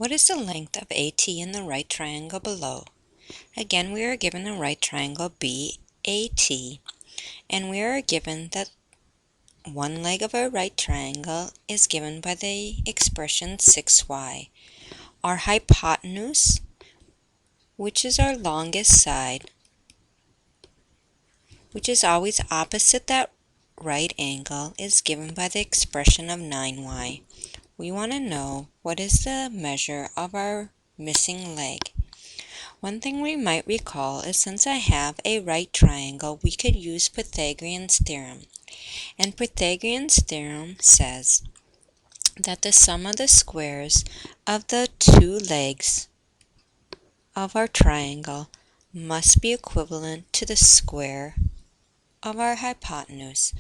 What is the length of AT in the right triangle below? Again, we are given the right triangle BAT, and we are given that one leg of our right triangle is given by the expression 6y. Our hypotenuse, which is our longest side, which is always opposite that right angle, is given by the expression of 9y. We want to know what is the measure of our missing leg. One thing we might recall is since I have a right triangle, we could use Pythagorean's theorem. And Pythagorean's theorem says that the sum of the squares of the two legs of our triangle must be equivalent to the square of our hypotenuse,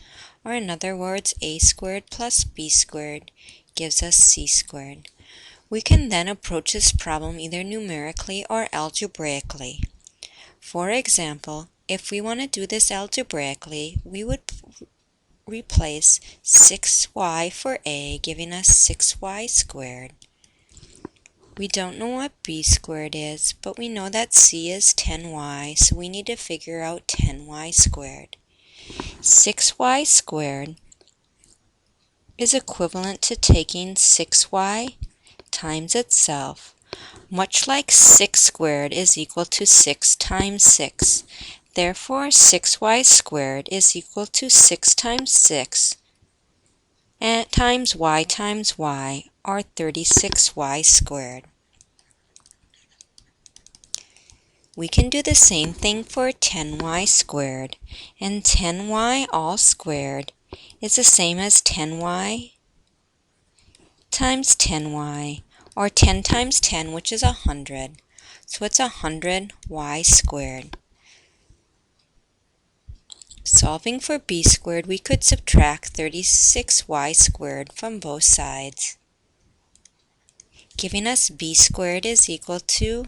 or in other words, a squared plus b squared gives us c squared. We can then approach this problem either numerically or algebraically. For example, if we want to do this algebraically, we would replace 6y for a, giving us 6y squared. We don't know what b squared is, but we know that c is 10y, so we need to figure out 10y squared. 6y squared is equivalent to taking 6y times itself, much like 6 squared is equal to 6 times 6. Therefore, 6y squared is equal to 6 times 6 and times y, or 36y squared. We can do the same thing for 10y squared, and 10y all squared is the same as 10y times 10y, or 10 times 10, which is 100. So it's 100y squared. Solving for b squared, we could subtract 36y squared from both sides, giving us b squared is equal to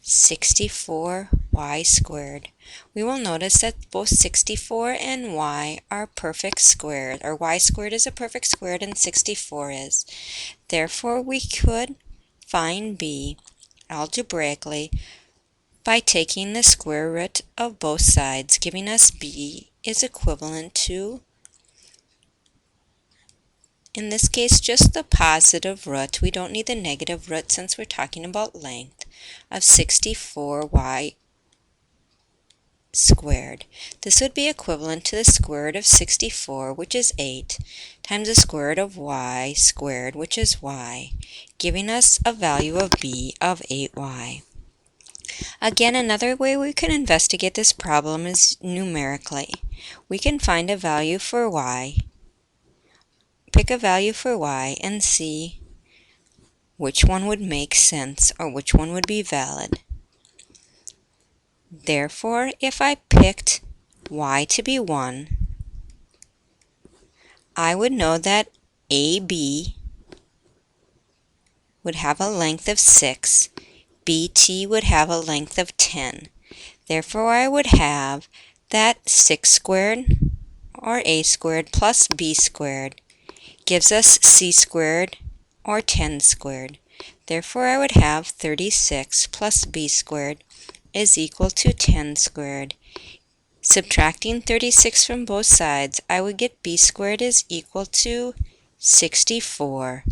64y squared. We will notice that both 64 and y are perfect squared, or y squared is a perfect squared and 64 is. Therefore, we could find b algebraically by taking the square root of both sides, giving us b is equivalent to, in this case, just the positive root. We don't need the negative root since we're talking about length, of 64y squared. This would be equivalent to the square root of 64, which is 8, times the square root of y squared, which is y, giving us a value of b of 8y. Again, another way we can investigate this problem is numerically. We can find a value for y, pick a value for y, and see which one would make sense or which one would be valid. Therefore, if I picked y to be 1, I would know that AB would have a length of 6, BT would have a length of 10. Therefore, I would have that 6 squared, or a squared, plus b squared gives us c squared, or 10 squared. Therefore, I would have 36 plus b squared is equal to 10 squared. Subtracting 36 from both sides, I would get b squared is equal to 64.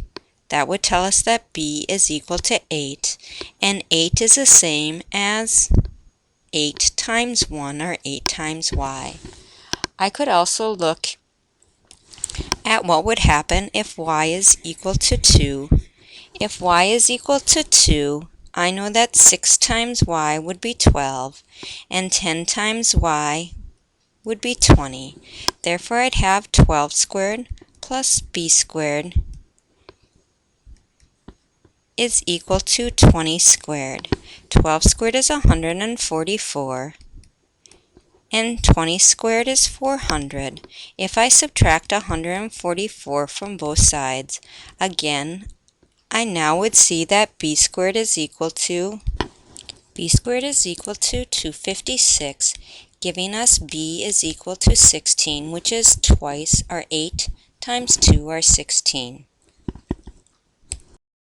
That would tell us that b is equal to 8, and 8 is the same as 8 times 1, or 8 times y. I could also look at what would happen if y is equal to 2. If y is equal to 2, I know that 6 times y would be 12, and 10 times y would be 20. Therefore, I'd have 12 squared plus b squared is equal to 20 squared. 12 squared is 144, and 20 squared is 400. If I subtract 144 from both sides, again, I now would see that b squared is equal to 256, giving us b is equal to 16, which is twice, or 8 times 2, or 16.